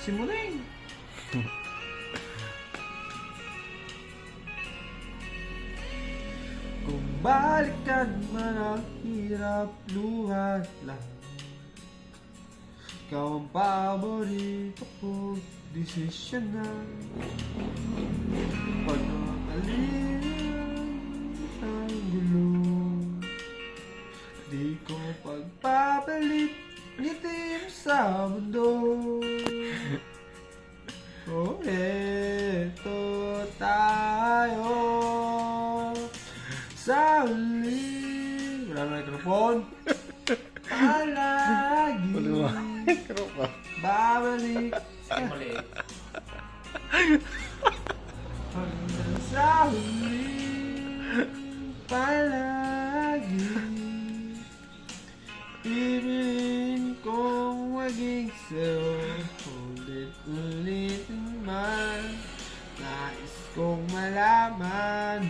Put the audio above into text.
Simuling. Kung balikan man ang hirap luhat lang, ikaw ang paborito ko, desisyon na. Pag-alin ang gulo, di ko pagpapalit itim sa mundo. Oh, eto tayo sa huli. Wala na mikrofon. Palagi babalik hanggang sa huli. Palagi ibigin kong maging sa'yo. Ulit-ulitin man, nais kong malaman